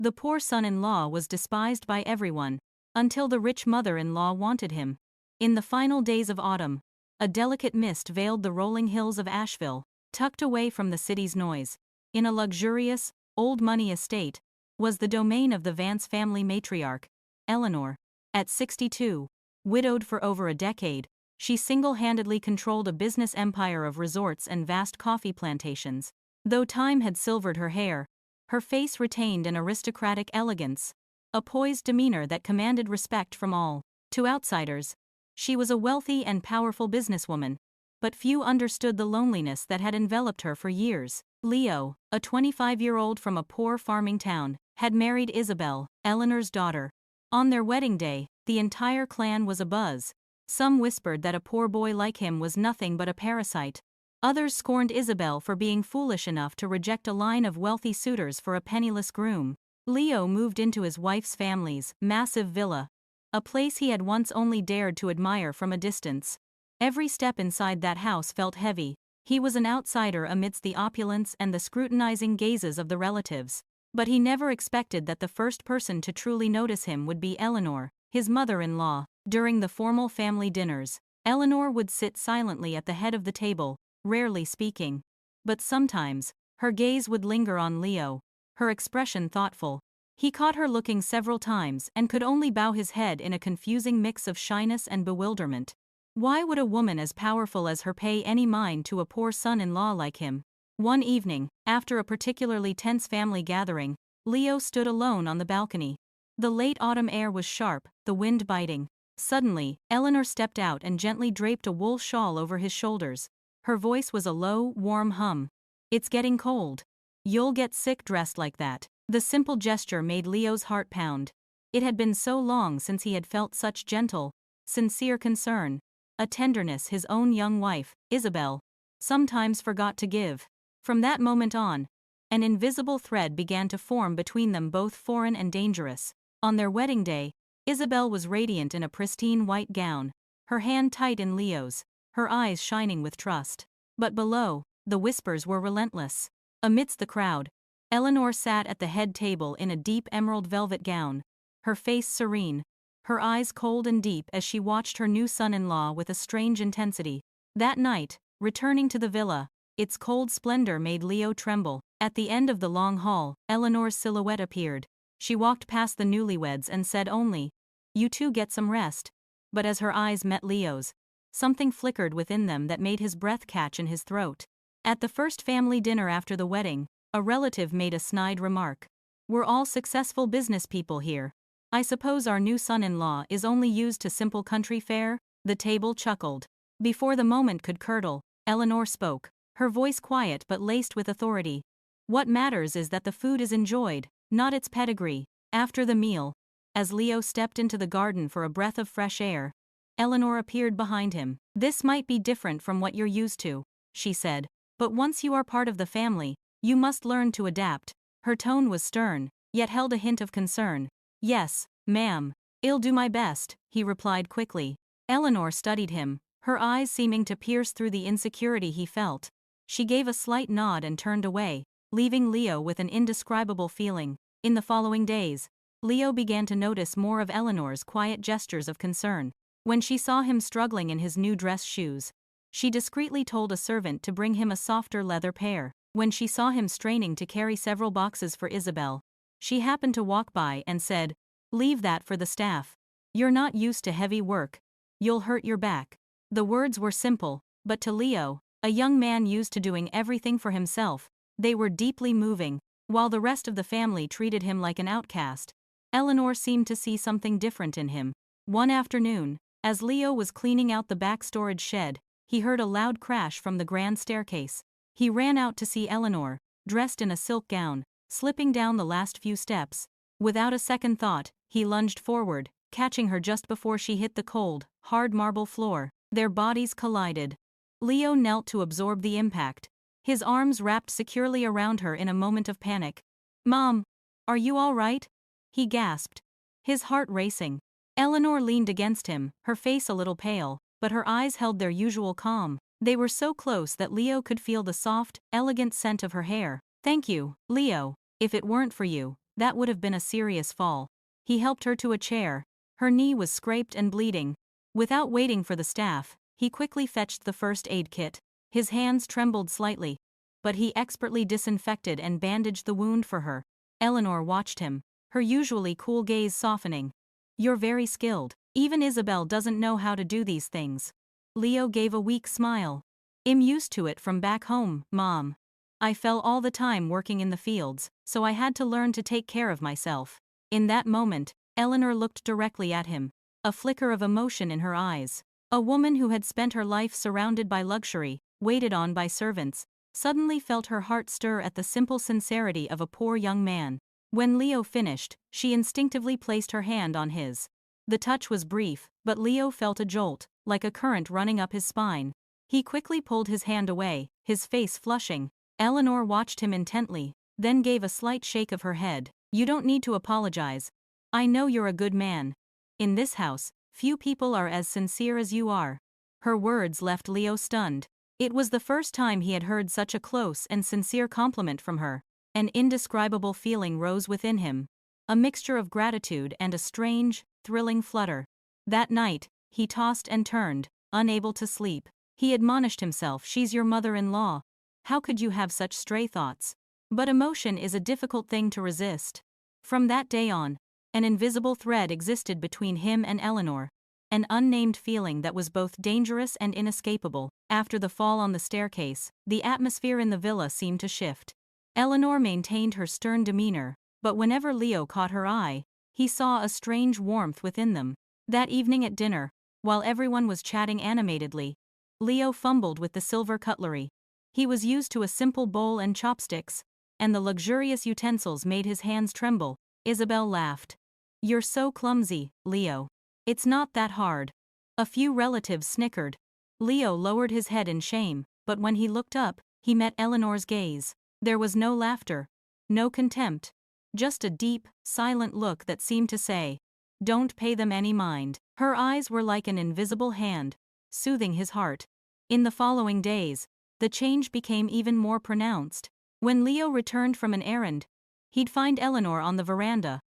The poor son-in-law was despised by everyone, until the rich mother-in-law wanted him. In the final days of autumn, a delicate mist veiled the rolling hills of Asheville, tucked away from the city's noise. In a luxurious, old-money estate, was the domain of the Vance family matriarch, Eleanor. At 62, widowed for over a decade, she single-handedly controlled a business empire of resorts and vast coffee plantations. Though time had silvered her hair, her face retained an aristocratic elegance, a poised demeanor that commanded respect from all. To outsiders, she was a wealthy and powerful businesswoman, but few understood the loneliness that had enveloped her for years. Leo, a 25-year-old from a poor farming town, had married Isabel, Eleanor's daughter. On their wedding day, the entire clan was abuzz. Some whispered that a poor boy like him was nothing but a parasite. Others scorned Isabel for being foolish enough to reject a line of wealthy suitors for a penniless groom. Leo moved into his wife's family's massive villa, a place he had once only dared to admire from a distance. Every step inside that house felt heavy. He was an outsider amidst the opulence and the scrutinizing gazes of the relatives. But he never expected that the first person to truly notice him would be Eleanor, his mother-in-law. During the formal family dinners, Eleanor would sit silently at the head of the table, rarely speaking. But sometimes, her gaze would linger on Leo, her expression thoughtful. He caught her looking several times and could only bow his head in a confusing mix of shyness and bewilderment. Why would a woman as powerful as her pay any mind to a poor son-in-law like him? One evening, after a particularly tense family gathering, Leo stood alone on the balcony. The late autumn air was sharp, the wind biting. Suddenly, Eleanor stepped out and gently draped a wool shawl over his shoulders. Her voice was a low, warm hum. "It's getting cold. You'll get sick dressed like that." The simple gesture made Leo's heart pound. It had been so long since he had felt such gentle, sincere concern, a tenderness his own young wife, Isabel, sometimes forgot to give. From that moment on, an invisible thread began to form between them, both foreign and dangerous. On their wedding day, Isabel was radiant in a pristine white gown, her hand tight in Leo's, her eyes shining with trust. But below, the whispers were relentless. Amidst the crowd, Eleanor sat at the head table in a deep emerald velvet gown, her face serene, her eyes cold and deep as she watched her new son-in-law with a strange intensity. That night, returning to the villa, its cold splendor made Leo tremble. At the end of the long hall, Eleanor's silhouette appeared. She walked past the newlyweds and said only, "You two get some rest." But as her eyes met Leo's, something flickered within them that made his breath catch in his throat. At the first family dinner after the wedding, a relative made a snide remark. "We're all successful business people here. I suppose our new son-in-law is only used to simple country fare?" The table chuckled. Before the moment could curdle, Eleanor spoke, her voice quiet but laced with authority. "What matters is that the food is enjoyed, not its pedigree." After the meal, as Leo stepped into the garden for a breath of fresh air, Eleanor appeared behind him. "This might be different from what you're used to," she said, "but once you are part of the family, you must learn to adapt." Her tone was stern, yet held a hint of concern. "Yes, ma'am. I'll do my best," he replied quickly. Eleanor studied him, her eyes seeming to pierce through the insecurity he felt. She gave a slight nod and turned away, leaving Leo with an indescribable feeling. In the following days, Leo began to notice more of Eleanor's quiet gestures of concern. When she saw him struggling in his new dress shoes, she discreetly told a servant to bring him a softer leather pair. When she saw him straining to carry several boxes for Isabel, she happened to walk by and said, "Leave that for the staff. You're not used to heavy work. You'll hurt your back." The words were simple, but to Leo, a young man used to doing everything for himself, they were deeply moving. While the rest of the family treated him like an outcast, Eleanor seemed to see something different in him. One afternoon, as Leo was cleaning out the back storage shed, he heard a loud crash from the grand staircase. He ran out to see Eleanor, dressed in a silk gown, slipping down the last few steps. Without a second thought, he lunged forward, catching her just before she hit the cold, hard marble floor. Their bodies collided. Leo knelt to absorb the impact, his arms wrapped securely around her in a moment of panic. "Mom, are you all right?" he gasped, his heart racing. Eleanor leaned against him, her face a little pale, but her eyes held their usual calm. They were so close that Leo could feel the soft, elegant scent of her hair. "Thank you, Leo. If it weren't for you, That would have been a serious fall. He helped her to a chair. Her knee was scraped and bleeding. Without waiting for the staff, he quickly fetched the first aid kit. His hands trembled slightly, but he expertly disinfected and bandaged the wound for her. Eleanor watched him, her usually cool gaze softening. "You're very skilled. Even Isabel doesn't know how to do these things." Leo gave a weak smile. "I'm used to it from back home, Mom. I fell all the time working in the fields, so I had to learn to take care of myself." In that moment, Eleanor looked directly at him, a flicker of emotion in her eyes. A woman who had spent her life surrounded by luxury, waited on by servants, suddenly felt her heart stir at the simple sincerity of a poor young man. When Leo finished, she instinctively placed her hand on his. The touch was brief, but Leo felt a jolt, like a current running up his spine. He quickly pulled his hand away, his face flushing. Eleanor watched him intently, then gave a slight shake of her head. "You don't need to apologize. I know you're a good man. In this house, few people are as sincere as you are." Her words left Leo stunned. It was the first time he had heard such a close and sincere compliment from her. An indescribable feeling rose within him, a mixture of gratitude and a strange, thrilling flutter. That night, he tossed and turned, unable to sleep. He admonished himself, "She's your mother-in-law. How could you have such stray thoughts?" But emotion is a difficult thing to resist. From that day on, an invisible thread existed between him and Eleanor, an unnamed feeling that was both dangerous and inescapable. After the fall on the staircase, the atmosphere in the villa seemed to shift. Eleanor maintained her stern demeanor, but whenever Leo caught her eye, he saw a strange warmth within them. That evening at dinner, while everyone was chatting animatedly, Leo fumbled with the silver cutlery. He was used to a simple bowl and chopsticks, and the luxurious utensils made his hands tremble. Isabel laughed. "You're so clumsy, Leo. It's not that hard." A few relatives snickered. Leo lowered his head in shame, but when he looked up, he met Eleanor's gaze. There was no laughter, no contempt, just a deep, silent look that seemed to say, "Don't pay them any mind." Her eyes were like an invisible hand, soothing his heart. In the following days, the change became even more pronounced. When Leo returned from an errand, he'd find Eleanor on the veranda,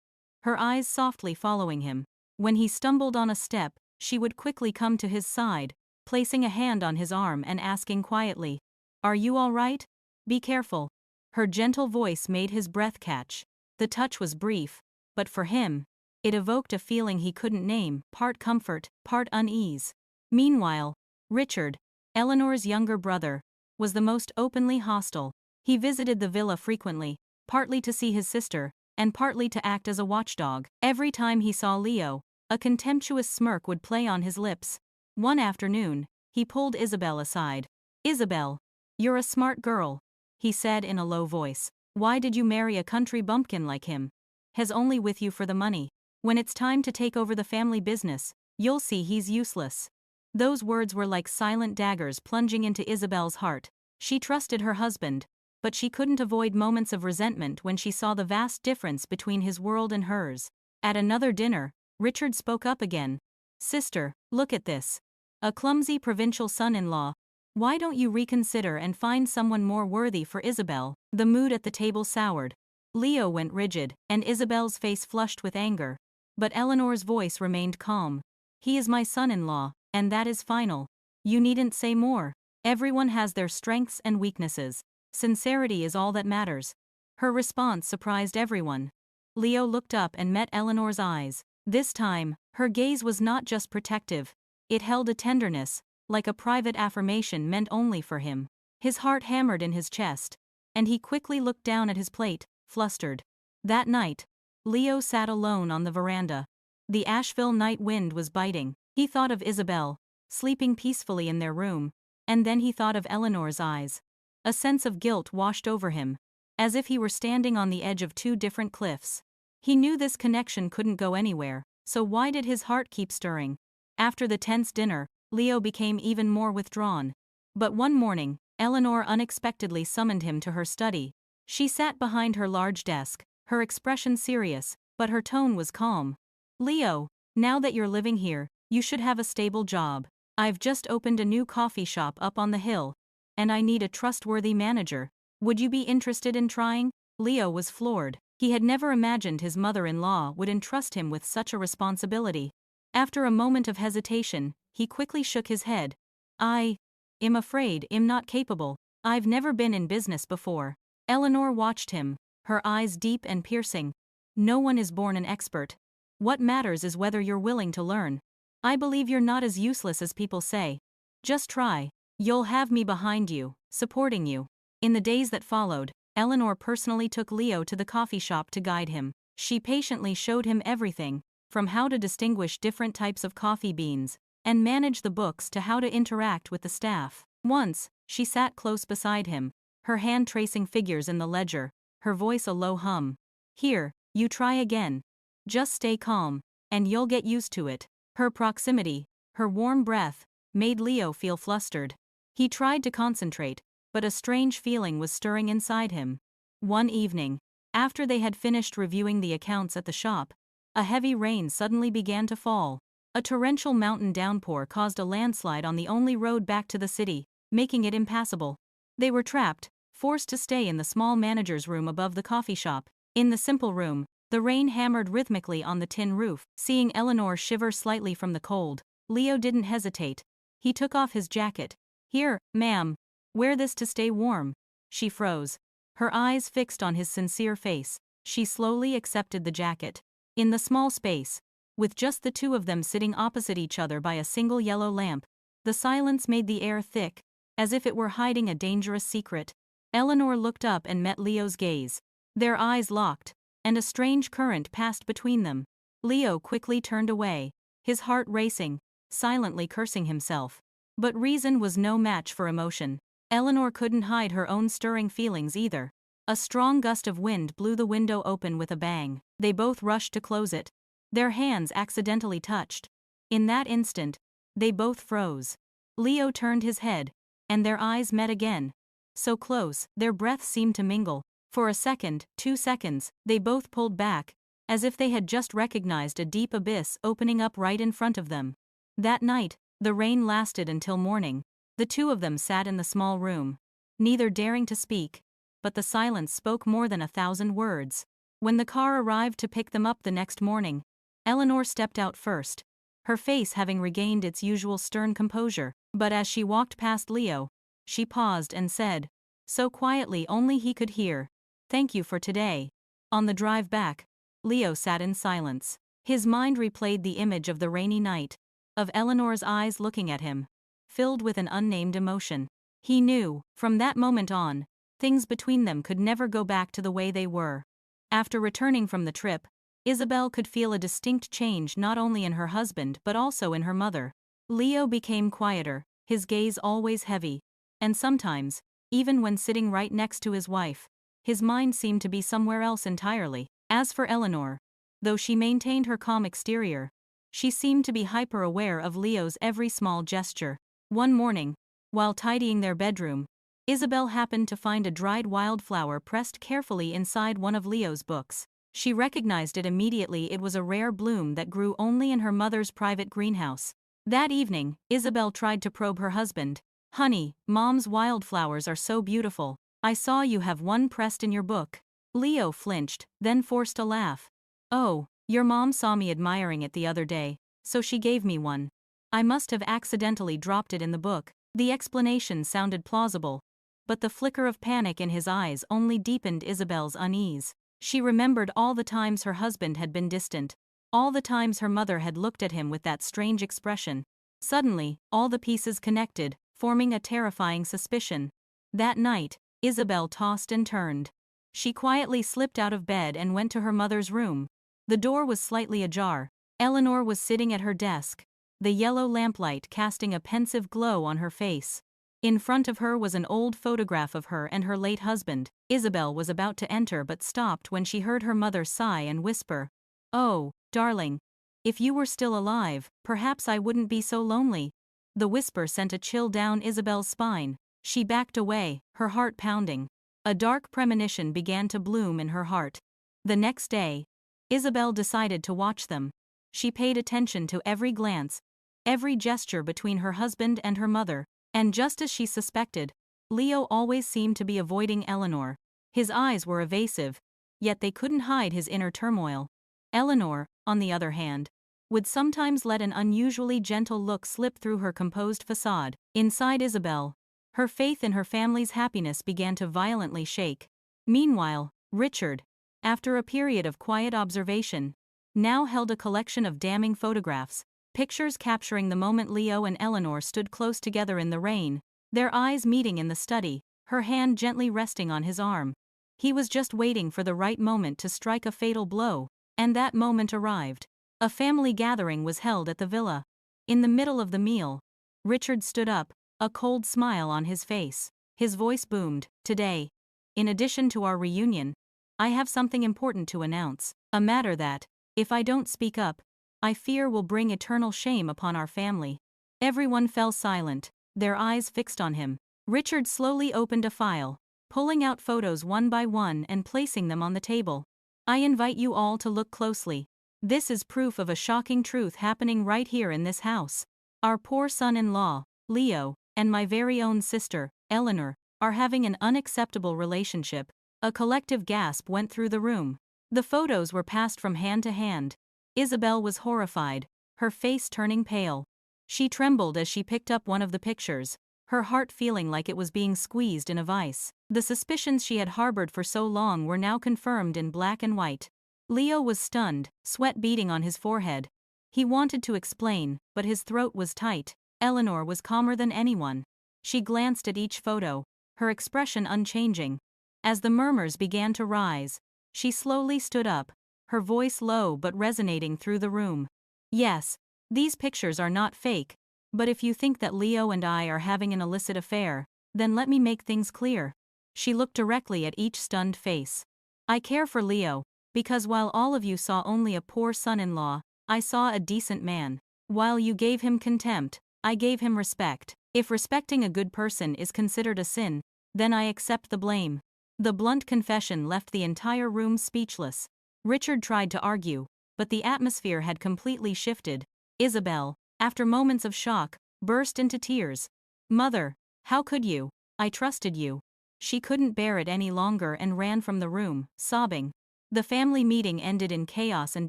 her eyes softly following him. When he stumbled on a step, she would quickly come to his side, placing a hand on his arm and asking quietly, "Are you all right? Be careful." Her gentle voice made his breath catch. The touch was brief, but for him, it evoked a feeling he couldn't name, part comfort, part unease. Meanwhile, Richard, Eleanor's younger brother, was the most openly hostile. He visited the villa frequently, partly to see his sister, and partly to act as a watchdog. Every time he saw Leo, a contemptuous smirk would play on his lips. One afternoon, he pulled Isabel aside. "Isabel, you're a smart girl," he said in a low voice. "Why did you marry a country bumpkin like him? He's only with you for the money. When it's time to take over the family business, you'll see he's useless." Those words were like silent daggers plunging into Isabel's heart. She trusted her husband, but she couldn't avoid moments of resentment when she saw the vast difference between his world and hers. At another dinner, Richard spoke up again. "Sister, look at this. A clumsy provincial son-in-law. Why don't you reconsider and find someone more worthy for Isabel?" The mood at the table soured. Leo went rigid, and Isabel's face flushed with anger. But Eleanor's voice remained calm. "He is my son-in-law, and that is final. You needn't say more. Everyone has their strengths and weaknesses. Sincerity is all that matters." Her response surprised everyone. Leo looked up and met Eleanor's eyes. This time, her gaze was not just protective. It held a tenderness, like a private affirmation meant only for him. His heart hammered in his chest, and he quickly looked down at his plate, flustered. That night, Leo sat alone on the veranda. The Asheville night wind was biting. He thought of Isabel, sleeping peacefully in their room, and then he thought of Eleanor's eyes. A sense of guilt washed over him, as if he were standing on the edge of two different cliffs. He knew this connection couldn't go anywhere, so why did his heart keep stirring? After the tense dinner, Leo became even more withdrawn. But one morning, Eleanor unexpectedly summoned him to her study. She sat behind her large desk, her expression serious, but her tone was calm. "Leo, now that you're living here, you should have a stable job. I've just opened a new coffee shop up on the hill, and I need a trustworthy manager. Would you be interested in trying?" Leo was floored. He had never imagined his mother-in-law would entrust him with such a responsibility. After a moment of hesitation, he quickly shook his head. I'm afraid I'm not capable. I've never been in business before. Eleanor watched him, her eyes deep and piercing. No one is born an expert. What matters is whether you're willing to learn. I believe you're not as useless as people say. Just try. You'll have me behind you, supporting you. In the days that followed, Eleanor personally took Leo to the coffee shop to guide him. She patiently showed him everything, from how to distinguish different types of coffee beans, and manage the books to how to interact with the staff. Once, she sat close beside him, her hand tracing figures in the ledger, her voice a low hum. Here, you try again. Just stay calm, and you'll get used to it. Her proximity, her warm breath, made Leo feel flustered. He tried to concentrate, but a strange feeling was stirring inside him. One evening, after they had finished reviewing the accounts at the shop, a heavy rain suddenly began to fall. A torrential mountain downpour caused a landslide on the only road back to the city, making it impassable. They were trapped, forced to stay in the small manager's room above the coffee shop. In the simple room, the rain hammered rhythmically on the tin roof. Seeing Eleanor shiver slightly from the cold, Leo didn't hesitate. He took off his jacket. Here, ma'am. Wear this to stay warm. She froze, her eyes fixed on his sincere face. She slowly accepted the jacket. In the small space, with just the two of them sitting opposite each other by a single yellow lamp, the silence made the air thick, as if it were hiding a dangerous secret. Eleanor looked up and met Leo's gaze. Their eyes locked, and a strange current passed between them. Leo quickly turned away, his heart racing, silently cursing himself. But reason was no match for emotion. Eleanor couldn't hide her own stirring feelings either. A strong gust of wind blew the window open with a bang. They both rushed to close it. Their hands accidentally touched. In that instant, they both froze. Leo turned his head, and their eyes met again. So close, their breaths seemed to mingle. For a second, 2 seconds, they both pulled back, as if they had just recognized a deep abyss opening up right in front of them. That night, the rain lasted until morning. The two of them sat in the small room, neither daring to speak, but the silence spoke more than 1,000 words. When the car arrived to pick them up the next morning, Eleanor stepped out first, her face having regained its usual stern composure. But as she walked past Leo, she paused and said, so quietly only he could hear, "Thank you for today." On the drive back, Leo sat in silence. His mind replayed the image of the rainy night, of Eleanor's eyes looking at him, filled with an unnamed emotion. He knew, from that moment on, things between them could never go back to the way they were. After returning from the trip, Isabel could feel a distinct change not only in her husband but also in her mother. Leo became quieter, his gaze always heavy, and sometimes, even when sitting right next to his wife, his mind seemed to be somewhere else entirely. As for Eleanor, though she maintained her calm exterior, she seemed to be hyper-aware of Leo's every small gesture. One morning, while tidying their bedroom, Isabel happened to find a dried wildflower pressed carefully inside one of Leo's books. She recognized it immediately. It was a rare bloom that grew only in her mother's private greenhouse. That evening, Isabel tried to probe her husband. "Honey, Mom's wildflowers are so beautiful. I saw you have one pressed in your book." Leo flinched, then forced a laugh. "Oh, your mom saw me admiring it the other day, so she gave me one. I must have accidentally dropped it in the book." The explanation sounded plausible, but the flicker of panic in his eyes only deepened Isabel's unease. She remembered all the times her husband had been distant, all the times her mother had looked at him with that strange expression. Suddenly, all the pieces connected, forming a terrifying suspicion. That night, Isabel tossed and turned. She quietly slipped out of bed and went to her mother's room. The door was slightly ajar. Eleanor was sitting at her desk, the yellow lamplight casting a pensive glow on her face. In front of her was an old photograph of her and her late husband. Isabel was about to enter but stopped when she heard her mother sigh and whisper, "Oh, darling, if you were still alive, perhaps I wouldn't be so lonely." The whisper sent a chill down Isabel's spine. She backed away, her heart pounding. A dark premonition began to bloom in her heart. The next day, Isabel decided to watch them. She paid attention to every glance, every gesture between her husband and her mother. And just as she suspected, Leo always seemed to be avoiding Eleanor. His eyes were evasive, yet they couldn't hide his inner turmoil. Eleanor, on the other hand, would sometimes let an unusually gentle look slip through her composed facade. Inside Isabel, her faith in her family's happiness began to violently shake. Meanwhile, Richard, after a period of quiet observation, now held a collection of damning photographs, pictures capturing the moment Leo and Eleanor stood close together in the rain, their eyes meeting in the study, her hand gently resting on his arm. He was just waiting for the right moment to strike a fatal blow, and that moment arrived. A family gathering was held at the villa. In the middle of the meal, Richard stood up, a cold smile on his face. His voice boomed, "Today, in addition to our reunion, I have something important to announce, a matter that, if I don't speak up, I fear will bring eternal shame upon our family." Everyone fell silent, their eyes fixed on him. Richard slowly opened a file, pulling out photos one by one and placing them on the table. "I invite you all to look closely. This is proof of a shocking truth happening right here in this house. Our poor son-in-law, Leo, and my very own sister, Eleanor, are having an unacceptable relationship." A collective gasp went through the room. The photos were passed from hand to hand. Isabel was horrified, her face turning pale. She trembled as she picked up one of the pictures, her heart feeling like it was being squeezed in a vice. The suspicions she had harbored for so long were now confirmed in black and white. Leo was stunned, sweat beading on his forehead. He wanted to explain, but his throat was tight. Eleanor was calmer than anyone. She glanced at each photo, her expression unchanging. As the murmurs began to rise, she slowly stood up, her voice low but resonating through the room. "Yes, these pictures are not fake, but if you think that Leo and I are having an illicit affair, then let me make things clear." She looked directly at each stunned face. "I care for Leo, because while all of you saw only a poor son-in-law, I saw a decent man. While you gave him contempt, I gave him respect. If respecting a good person is considered a sin, then I accept the blame." The blunt confession left the entire room speechless. Richard tried to argue, but the atmosphere had completely shifted. Isabel, after moments of shock, burst into tears. "Mother, how could you? I trusted you." She couldn't bear it any longer and ran from the room, sobbing. The family meeting ended in chaos and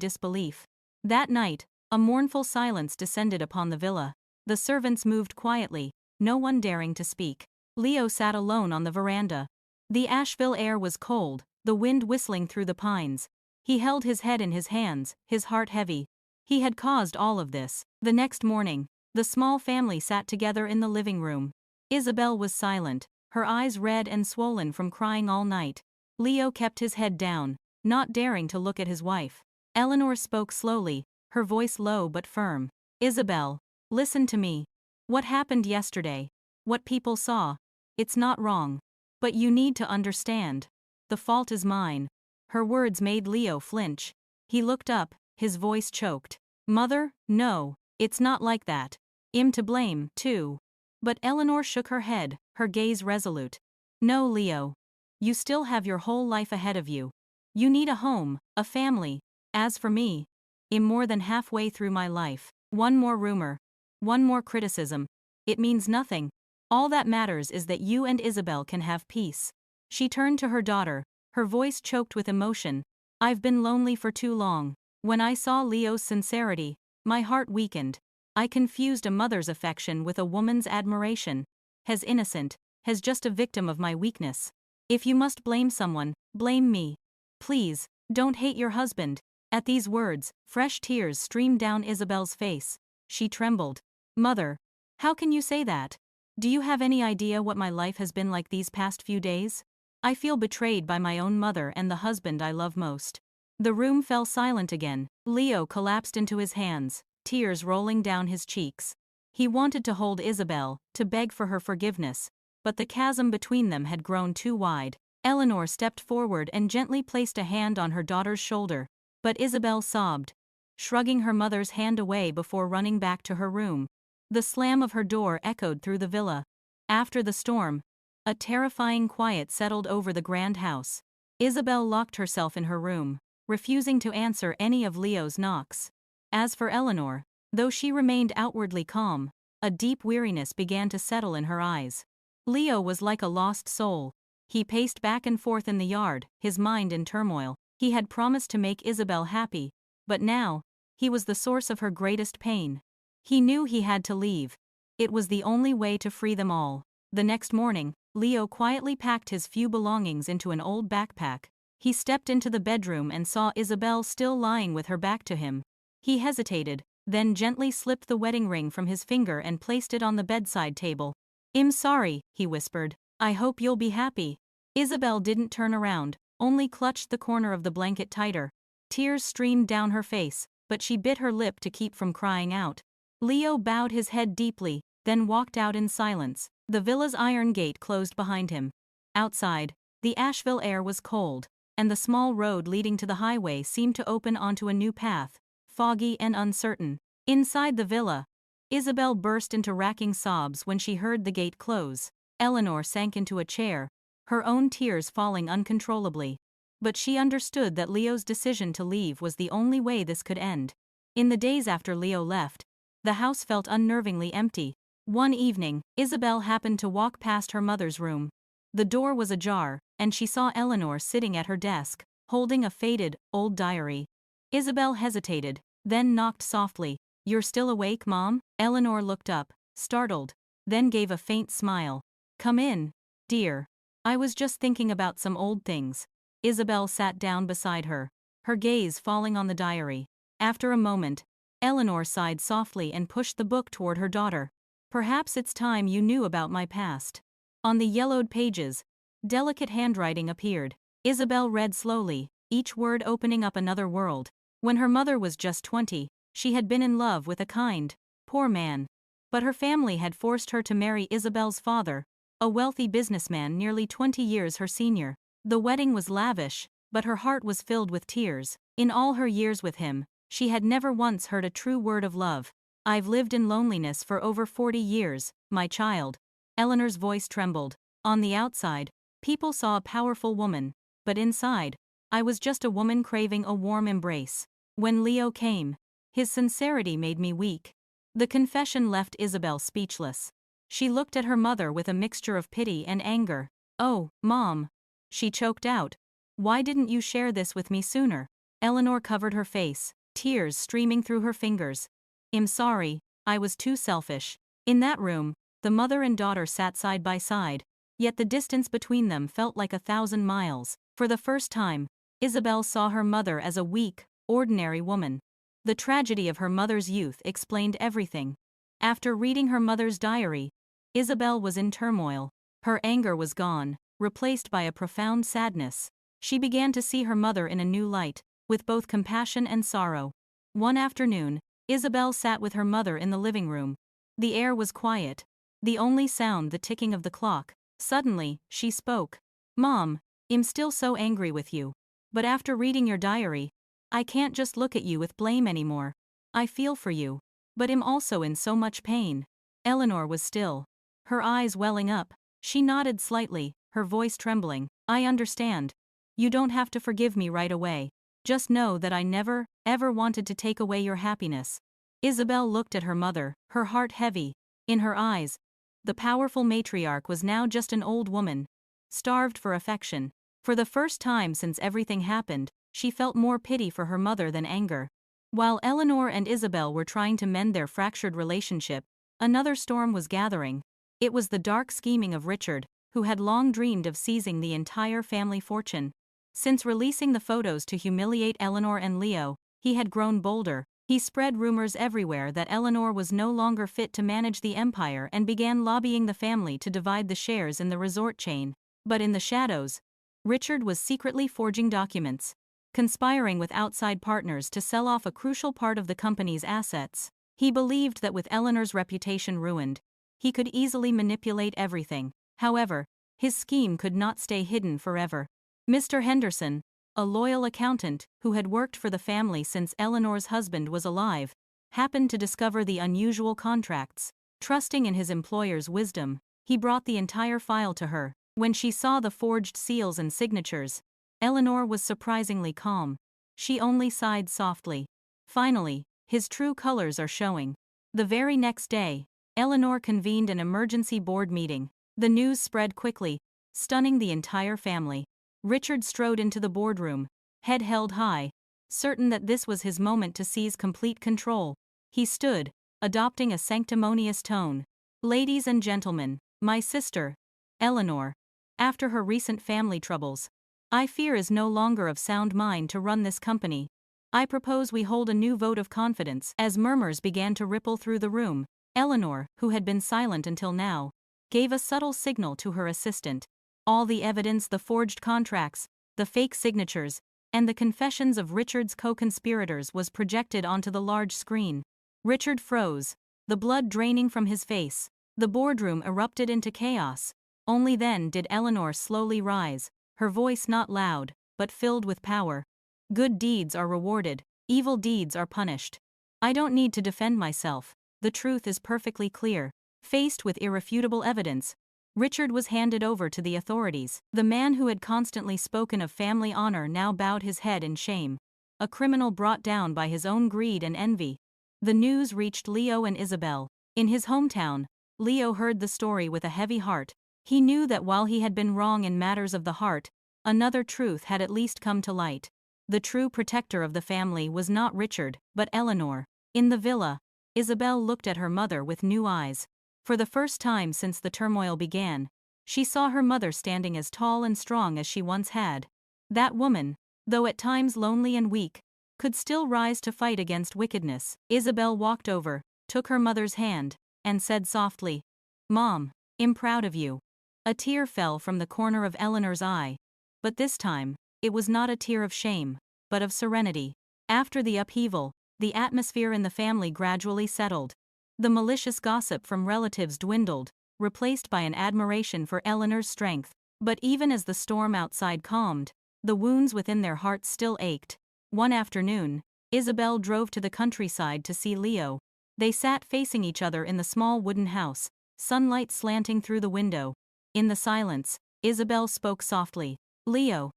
disbelief. That night, a mournful silence descended upon the villa. The servants moved quietly, no one daring to speak. Leo sat alone on the veranda. The Asheville air was cold, the wind whistling through the pines. He held his head in his hands, his heart heavy. He had caused all of this. The next morning, the small family sat together in the living room. Isabel was silent, her eyes red and swollen from crying all night. Leo kept his head down, not daring to look at his wife. Eleanor spoke slowly, her voice low but firm. "Isabel, listen to me. What happened yesterday, what people saw, it's not wrong. But you need to understand. The fault is mine." Her words made Leo flinch. He looked up, his voice choked. "Mother, no, it's not like that. I'm to blame, too." But Eleanor shook her head, her gaze resolute. "No, Leo. You still have your whole life ahead of you. You need a home, a family. As for me, I'm more than halfway through my life. One more rumor, one more criticism. It means nothing. All that matters is that you and Isabel can have peace." She turned to her daughter, her voice choked with emotion. "I've been lonely for too long. When I saw Leo's sincerity, my heart weakened. I confused a mother's affection with a woman's admiration. As innocent, as just a victim of my weakness. If you must blame someone, blame me. Please, don't hate your husband." At these words, fresh tears streamed down Isabel's face. She trembled. "Mother, how can you say that? Do you have any idea what my life has been like these past few days? I feel betrayed by my own mother and the husband I love most." The room fell silent again. Leo collapsed into his hands, tears rolling down his cheeks. He wanted to hold Isabel, to beg for her forgiveness, but the chasm between them had grown too wide. Eleanor stepped forward and gently placed a hand on her daughter's shoulder, but Isabel sobbed, shrugging her mother's hand away before running back to her room. The slam of her door echoed through the villa. After the storm, a terrifying quiet settled over the grand house. Isabel locked herself in her room, refusing to answer any of Leo's knocks. As for Eleanor, though she remained outwardly calm, a deep weariness began to settle in her eyes. Leo was like a lost soul. He paced back and forth in the yard, his mind in turmoil. He had promised to make Isabel happy, but now, he was the source of her greatest pain. He knew he had to leave. It was the only way to free them all. The next morning, Leo quietly packed his few belongings into an old backpack. He stepped into the bedroom and saw Isabel still lying with her back to him. He hesitated, then gently slipped the wedding ring from his finger and placed it on the bedside table. "I'm sorry," he whispered. "I hope you'll be happy." Isabel didn't turn around, only clutched the corner of the blanket tighter. Tears streamed down her face, but she bit her lip to keep from crying out. Leo bowed his head deeply, then walked out in silence. The villa's iron gate closed behind him. Outside, the Asheville air was cold, and the small road leading to the highway seemed to open onto a new path, foggy and uncertain. Inside the villa, Isabel burst into racking sobs when she heard the gate close. Eleanor sank into a chair, her own tears falling uncontrollably. But she understood that Leo's decision to leave was the only way this could end. In the days after Leo left, the house felt unnervingly empty. One evening, Isabel happened to walk past her mother's room. The door was ajar, and she saw Eleanor sitting at her desk, holding a faded, old diary. Isabel hesitated, then knocked softly. "You're still awake, Mom?" Eleanor looked up, startled, then gave a faint smile. "Come in, dear. I was just thinking about some old things." Isabel sat down beside her, her gaze falling on the diary. After a moment, Eleanor sighed softly and pushed the book toward her daughter. "Perhaps it's time you knew about my past." On the yellowed pages, delicate handwriting appeared. Isabel read slowly, each word opening up another world. When her mother was just 20, she had been in love with a kind, poor man. But her family had forced her to marry Isabel's father, a wealthy businessman nearly 20 years her senior. The wedding was lavish, but her heart was filled with tears. In all her years with him, she had never once heard a true word of love. "I've lived in loneliness for over 40 years, my child." Eleanor's voice trembled. "On the outside, people saw a powerful woman, but inside, I was just a woman craving a warm embrace. When Leo came, his sincerity made me weak." The confession left Isabel speechless. She looked at her mother with a mixture of pity and anger. "Oh, Mom," she choked out. "Why didn't you share this with me sooner?" Eleanor covered her face, tears streaming through her fingers. "I'm sorry, I was too selfish." In that room, the mother and daughter sat side by side, yet the distance between them felt like 1,000 miles. For the first time, Isabel saw her mother as a weak, ordinary woman. The tragedy of her mother's youth explained everything. After reading her mother's diary, Isabel was in turmoil. Her anger was gone, replaced by a profound sadness. She began to see her mother in a new light, with both compassion and sorrow. One afternoon, Isabel sat with her mother in the living room. The air was quiet, the only sound the ticking of the clock. Suddenly, she spoke. "Mom, I'm still so angry with you. But after reading your diary, I can't just look at you with blame anymore. I feel for you. But I'm also in so much pain." Eleanor was still, her eyes welling up. She nodded slightly, her voice trembling. "I understand. You don't have to forgive me right away. Just know that I never, ever wanted to take away your happiness." Isabel looked at her mother, her heart heavy. In her eyes, the powerful matriarch was now just an old woman, starved for affection. For the first time since everything happened, she felt more pity for her mother than anger. While Eleanor and Isabel were trying to mend their fractured relationship, another storm was gathering. It was the dark scheming of Richard, who had long dreamed of seizing the entire family fortune. Since releasing the photos to humiliate Eleanor and Leo, he had grown bolder. He spread rumors everywhere that Eleanor was no longer fit to manage the empire and began lobbying the family to divide the shares in the resort chain. But in the shadows, Richard was secretly forging documents, conspiring with outside partners to sell off a crucial part of the company's assets. He believed that with Eleanor's reputation ruined, he could easily manipulate everything. However, his scheme could not stay hidden forever. Mr. Henderson, a loyal accountant who had worked for the family since Eleanor's husband was alive, happened to discover the unusual contracts. Trusting in his employer's wisdom, he brought the entire file to her. When she saw the forged seals and signatures, Eleanor was surprisingly calm. She only sighed softly. "Finally, his true colors are showing." The very next day, Eleanor convened an emergency board meeting. The news spread quickly, stunning the entire family. Richard strode into the boardroom, head held high, certain that this was his moment to seize complete control. He stood, adopting a sanctimonious tone. "Ladies and gentlemen, my sister, Eleanor, after her recent family troubles, I fear is no longer of sound mind to run this company. I propose we hold a new vote of confidence." As murmurs began to ripple through the room, Eleanor, who had been silent until now, gave a subtle signal to her assistant. All the evidence, the forged contracts, the fake signatures, and the confessions of Richard's co-conspirators was projected onto the large screen. Richard froze, the blood draining from his face. The boardroom erupted into chaos. Only then did Eleanor slowly rise, her voice not loud, but filled with power. "Good deeds are rewarded, evil deeds are punished. I don't need to defend myself, the truth is perfectly clear." Faced with irrefutable evidence, Richard was handed over to the authorities. The man who had constantly spoken of family honor now bowed his head in shame. A criminal brought down by his own greed and envy. The news reached Leo and Isabel. In his hometown, Leo heard the story with a heavy heart. He knew that while he had been wrong in matters of the heart, another truth had at least come to light. The true protector of the family was not Richard, but Eleanor. In the villa, Isabel looked at her mother with new eyes. For the first time since the turmoil began, she saw her mother standing as tall and strong as she once had. That woman, though at times lonely and weak, could still rise to fight against wickedness. Isabel walked over, took her mother's hand, and said softly, "Mom, I'm proud of you." A tear fell from the corner of Eleanor's eye, but this time, it was not a tear of shame, but of serenity. After the upheaval, the atmosphere in the family gradually settled. The malicious gossip from relatives dwindled, replaced by an admiration for Eleanor's strength. But even as the storm outside calmed, the wounds within their hearts still ached. One afternoon, Isabel drove to the countryside to see Leo. They sat facing each other in the small wooden house, sunlight slanting through the window. In the silence, Isabel spoke softly. "Leo,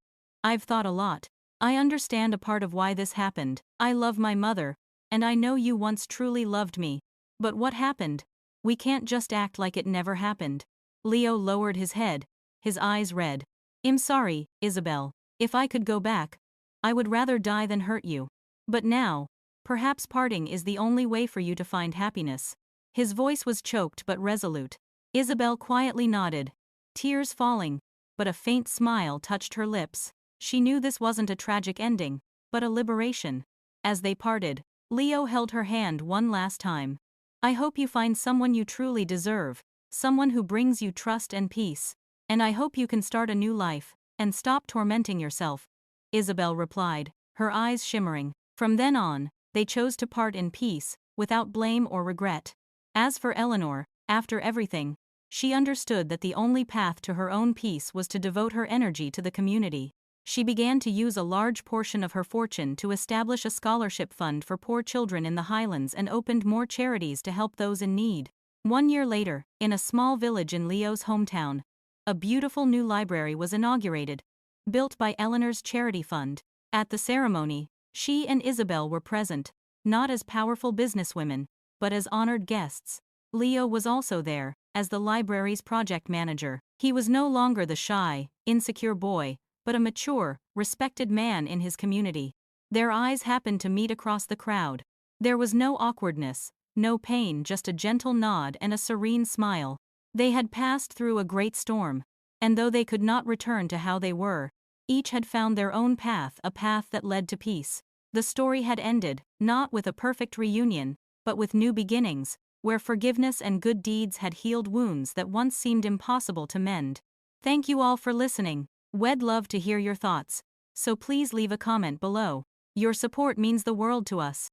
I've thought a lot. I understand a part of why this happened. I love my mother, and I know you once truly loved me. But what happened? We can't just act like it never happened." Leo lowered his head, his eyes red. "I'm sorry, Isabel. If I could go back, I would rather die than hurt you. But now, perhaps parting is the only way for you to find happiness." His voice was choked but resolute. Isabel quietly nodded, tears falling, but a faint smile touched her lips. She knew this wasn't a tragic ending, but a liberation. As they parted, Leo held her hand one last time. "I hope you find someone you truly deserve, someone who brings you trust and peace. And I hope you can start a new life, and stop tormenting yourself," Isabel replied, her eyes shimmering. From then on, they chose to part in peace, without blame or regret. As for Eleanor, after everything, she understood that the only path to her own peace was to devote her energy to the community. She began to use a large portion of her fortune to establish a scholarship fund for poor children in the Highlands and opened more charities to help those in need. 1 year later, in a small village in Leo's hometown, a beautiful new library was inaugurated, built by Eleanor's charity fund. At the ceremony, she and Isabel were present, not as powerful businesswomen, but as honored guests. Leo was also there, as the library's project manager. He was no longer the shy, insecure boy, but a mature, respected man in his community. Their eyes happened to meet across the crowd. There was no awkwardness, no pain, just a gentle nod and a serene smile. They had passed through a great storm, and though they could not return to how they were, each had found their own path, a path that led to peace. The story had ended, not with a perfect reunion, but with new beginnings, where forgiveness and good deeds had healed wounds that once seemed impossible to mend. Thank you all for listening. We'd love to hear your thoughts, so please leave a comment below. Your support means the world to us.